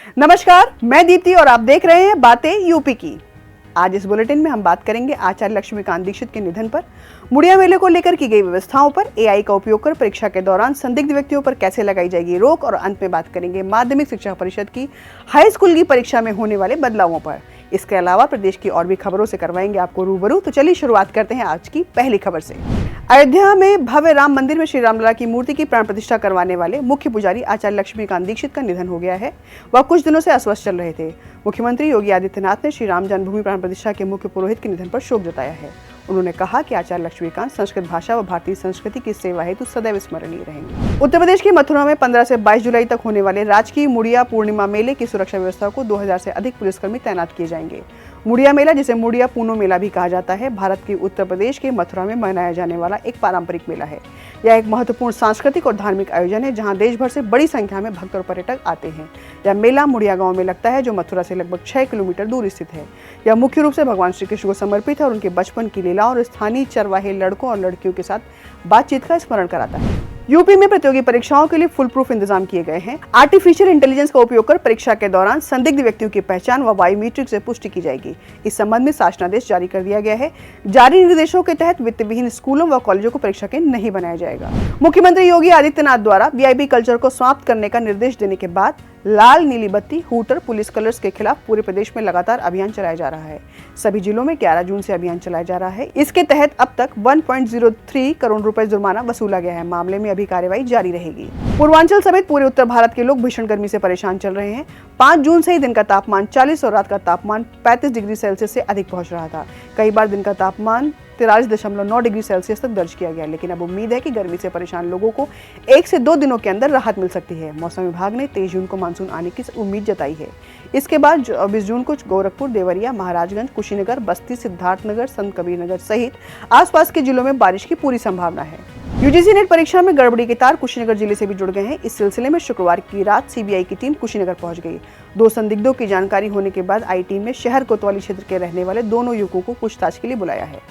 नमस्कार, मैं दीप्ति और आप देख रहे हैं बातें यूपी की। आज इस बुलेटिन में हम बात करेंगे आचार्य लक्ष्मीकांत दीक्षित के निधन पर, मुड़िया मेले को लेकर की गई व्यवस्थाओं पर, एआई का उपयोग कर परीक्षा के दौरान संदिग्ध व्यक्तियों पर कैसे लगाई जाएगी रोक और अंत में बात करेंगे माध्यमिक शिक्षा परिषद की हाई स्कूल की परीक्षा में होने वाले बदलावों पर। इसके अलावा प्रदेश की और भी खबरों से करवाएंगे आपको रूबरू। तो चलिए शुरुआत करते हैं आज की पहली खबर से। अयोध्या में भव्य राम मंदिर में श्री रामलला की मूर्ति की प्राण प्रतिष्ठा करवाने वाले मुख्य पुजारी आचार्य लक्ष्मीकांत दीक्षित का निधन हो गया है। वह कुछ दिनों से अस्वस्थ चल रहे थे। मुख्यमंत्री योगी आदित्यनाथ ने श्री राम जन्मभूमि प्राण प्रतिष्ठा के मुख्य पुरोहित के निधन पर शोक जताया है। उन्होंने कहा कि आचार्य लक्ष्मीकांत संस्कृत भाषा व भारतीय संस्कृति की सेवा हेतु सदैव स्मरणीय रहेंगे। उत्तर प्रदेश के मथुरा में 15 से 22 जुलाई तक होने वाले राजकीय मुड़िया पूर्णिमा मेले की सुरक्षा व्यवस्था को 2000 से अधिक पुलिसकर्मी तैनात किए जाएंगे। मुड़िया मेला, जिसे मुड़िया पूनो मेला भी कहा जाता है, भारत के उत्तर प्रदेश के मथुरा में मनाया जाने वाला एक पारंपरिक मेला है। यह एक महत्वपूर्ण सांस्कृतिक और धार्मिक आयोजन है जहां देश भर से बड़ी संख्या में भक्त और पर्यटक आते हैं। यह मेला मुड़िया गांव में लगता है, जो मथुरा से लगभग 6 किलोमीटर दूर स्थित है। यह मुख्य रूप से भगवान श्री कृष्ण को समर्पित है और उनके बचपन की लीला और स्थानीय चरवाहे लड़कों और लड़कियों के साथ बातचीत का स्मरण कराता है। यूपी में प्रतियोगी परीक्षाओं के लिए फुल प्रूफ इंतजाम किए गए हैं। आर्टिफिशियल इंटेलिजेंस का उपयोग कर परीक्षा के दौरान संदिग्ध व्यक्तियों की पहचान व बायोमीट्रिक से पुष्टि की जाएगी। इस संबंध में शासनादेश जारी कर दिया गया है। जारी निर्देशों के तहत वित्त विहीन स्कूलों व कॉलेजों को परीक्षा केंद्र नहीं बनाया जाएगा। मुख्यमंत्री योगी आदित्यनाथ द्वारा वीआईपी कल्चर को समाप्त करने का निर्देश देने के बाद लाल नीली बत्ती, हूटर, पुलिस कलर्स के खिलाफ पूरे प्रदेश में लगातार अभियान चलाया जा रहा है। सभी जिलों में 11 जून से अभियान चलाया जा रहा है। इसके तहत अब तक 1.03 करोड़ रुपए जुर्माना वसूला गया है। मामले में अभी कार्रवाई जारी रहेगी। पूर्वांचल समेत पूरे उत्तर भारत के लोग भीषण गर्मी से परेशान चल रहे हैं। 5 जून से ही दिन का तापमान 40 और रात का तापमान 35 डिग्री सेल्सियस से अधिक पहुंच रहा था। कई बार दिन का तापमान 43.9 डिग्री सेल्सियस तक दर्ज किया गया, लेकिन अब उम्मीद है कि गर्मी से परेशान लोगों को 1 से 2 दिनों के अंदर राहत मिल सकती है। मौसम विभाग ने 23 जून को मानसून आने की उम्मीद जताई है। इसके बाद 24 जून को गोरखपुर, देवरिया, महाराजगंज, कुशीनगर, बस्ती, सिद्धार्थनगर, संत कबीरनगर सहित आसपास के जिलों में बारिश की पूरी संभावना है। यूजीसी नेट परीक्षा में गड़बड़ी के तार कुशीनगर जिले से भी जुड़ गए हैं। इस सिलसिले में शुक्रवार की रात सीबीआई की टीम कुशीनगर पहुंच गई। 2 संदिग्धों की जानकारी होने के बाद आई टीम ने शहर कोतवाली क्षेत्र के रहने वाले दोनों युवकों को पूछताछ के लिए बुलाया है।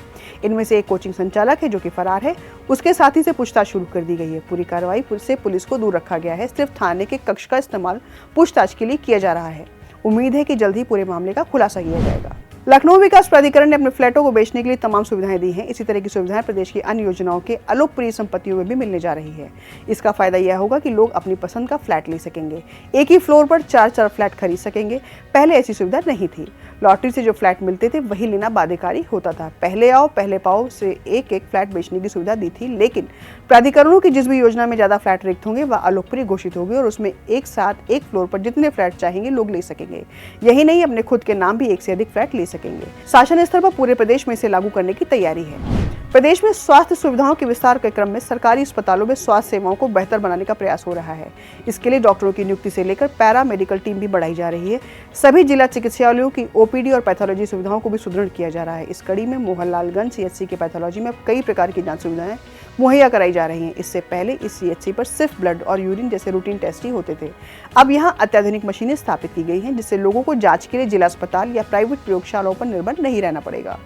इनमें से एक कोचिंग संचालक है जो कि फरार है। उसके साथी से पूछताछ शुरू कर दी गई है। पूरी कार्रवाई से पुलिस को दूर रखा गया है। सिर्फ थाने के कक्ष का इस्तेमाल पूछताछ के लिए किया जा रहा है। उम्मीद है कि जल्द ही पूरे मामले का खुलासा किया जाएगा। लखनऊ विकास प्राधिकरण ने अपने फ्लैटों को बेचने के लिए तमाम सुविधाएं दी हैं। इसी तरह की सुविधाएं प्रदेश की अन्य योजनाओं के अलोकप्रिय संपत्तियों में भी मिलने जा रही है। इसका फायदा यह होगा कि लोग अपनी पसंद का फ्लैट ले सकेंगे। एक ही फ्लोर पर 4 फ्लैट खरीद सकेंगे। पहले ऐसी सुविधा नहीं थी। लॉटरी से जो फ्लैट मिलते थे वही लेना बाध्यकारी होता था। पहले आओ पहले पाओ से एक फ्लैट बेचने की सुविधा दी थी, लेकिन प्राधिकरणों की जिस भी योजना में ज्यादा फ्लैट रिक्त होंगे वह अलोकप्रिय घोषित होगी और उसमें एक साथ एक फ्लोर पर जितने फ्लैट चाहेंगे लोग ले सकेंगे। यही नहीं, अपने खुद के नाम भी 1 से अधिक फ्लैट ले सकेंगे। शासन स्तर पर पूरे प्रदेश में इसे लागू करने की तैयारी है। प्रदेश में स्वास्थ्य सुविधाओं के विस्तार के क्रम में सरकारी अस्पतालों में स्वास्थ्य सेवाओं को बेहतर बनाने का प्रयास हो रहा है। इसके लिए डॉक्टरों की नियुक्ति से लेकर पैरा मेडिकल टीम भी बढ़ाई जा रही है। सभी जिला चिकित्सालयों की ओपीडी और पैथोलॉजी सुविधाओं को भी सुदृढ़ किया जा रहा है। इस कड़ी में मोहनलालगंज सीएचसी के पैथोलॉजी में कई प्रकार की जांच सुविधाएं मुहैया कराई जा रही हैं। इससे पहले इस सीएचसी पर सिर्फ ब्लड और यूरिन जैसे रूटीन टेस्ट ही होते थे। अब यहाँ अत्याधुनिक मशीनें स्थापित की गई हैं, जिससे लोगों को जांच के लिए जिला अस्पताल या प्राइवेट प्रयोगशालाओं पर निर्भर नहीं रहना पड़ेगा।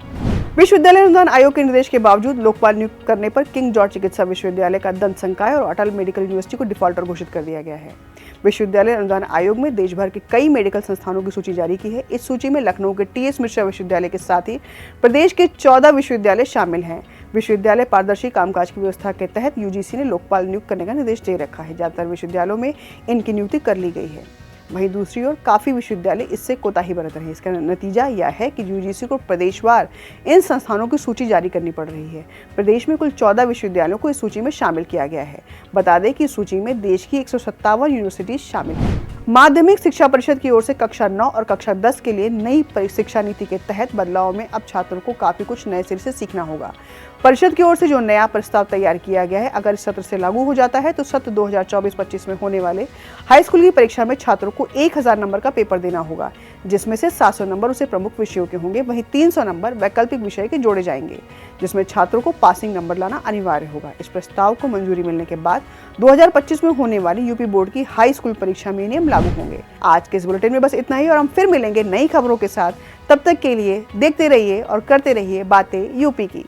विश्वविद्यालय अनुदान आयोग के निर्देश के बावजूद लोकपाल नियुक्त करने पर किंग जॉर्ज चिकित्सा विश्वविद्यालय का दंत संकाय और अटल मेडिकल यूनिवर्सिटी को डिफॉल्टर घोषित कर दिया गया है। विश्वविद्यालय अनुदान आयोग में देश भर के कई मेडिकल संस्थानों की सूची जारी की है। इस सूची में लखनऊ के टीएस मिश्रा विश्वविद्यालय के साथ ही प्रदेश के 14 विश्वविद्यालय शामिल हैं। विश्वविद्यालय पारदर्शी कामकाज की व्यवस्था के तहत यूजीसी ने लोकपाल नियुक्त करने का निर्देश दे रखा है। ज्यादातर विश्वविद्यालयों में इनकी नियुक्ति कर ली गई है। वहीं दूसरी ओर काफी विश्वविद्यालय इससे कोताही बरत रहे हैं। इसका नतीजा यह है कि यूजीसी को प्रदेशवार इन संस्थानों की सूची जारी करनी पड़ रही है। प्रदेश में कुल 14 विश्वविद्यालयों को इस सूची में शामिल किया गया है। बता दें कि इस सूची में देश की 157 यूनिवर्सिटी शामिल है। माध्यमिक शिक्षा परिषद की ओर से कक्षा 9 और कक्षा 10 के लिए नई शिक्षा नीति के तहत बदलाव में अब छात्रों को काफी कुछ नए सिरे से सीखना होगा। परिषद की ओर से जो नया प्रस्ताव तैयार किया गया है, अगर इस सत्र से लागू हो जाता है तो सत्र 2024-25 में होने वाले हाई स्कूल की परीक्षा में छात्रों को 1000 नंबर का पेपर देना होगा, जिसमें से 700 नंबर उसे प्रमुख विषयों के होंगे। वहीं 300 नंबर वैकल्पिक विषय के जोड़े जाएंगे, जिसमें छात्रों को पासिंग नंबर लाना अनिवार्य होगा। इस प्रस्ताव को मंजूरी मिलने के बाद 2025 में होने वाली यूपी बोर्ड की हाई स्कूल परीक्षा में नियम लागू होंगे। आज के इस बुलेटिन में बस इतना ही और हम फिर मिलेंगे नई खबरों के साथ। तब तक के लिए देखते रहिए और करते रहिए बातें यूपी की।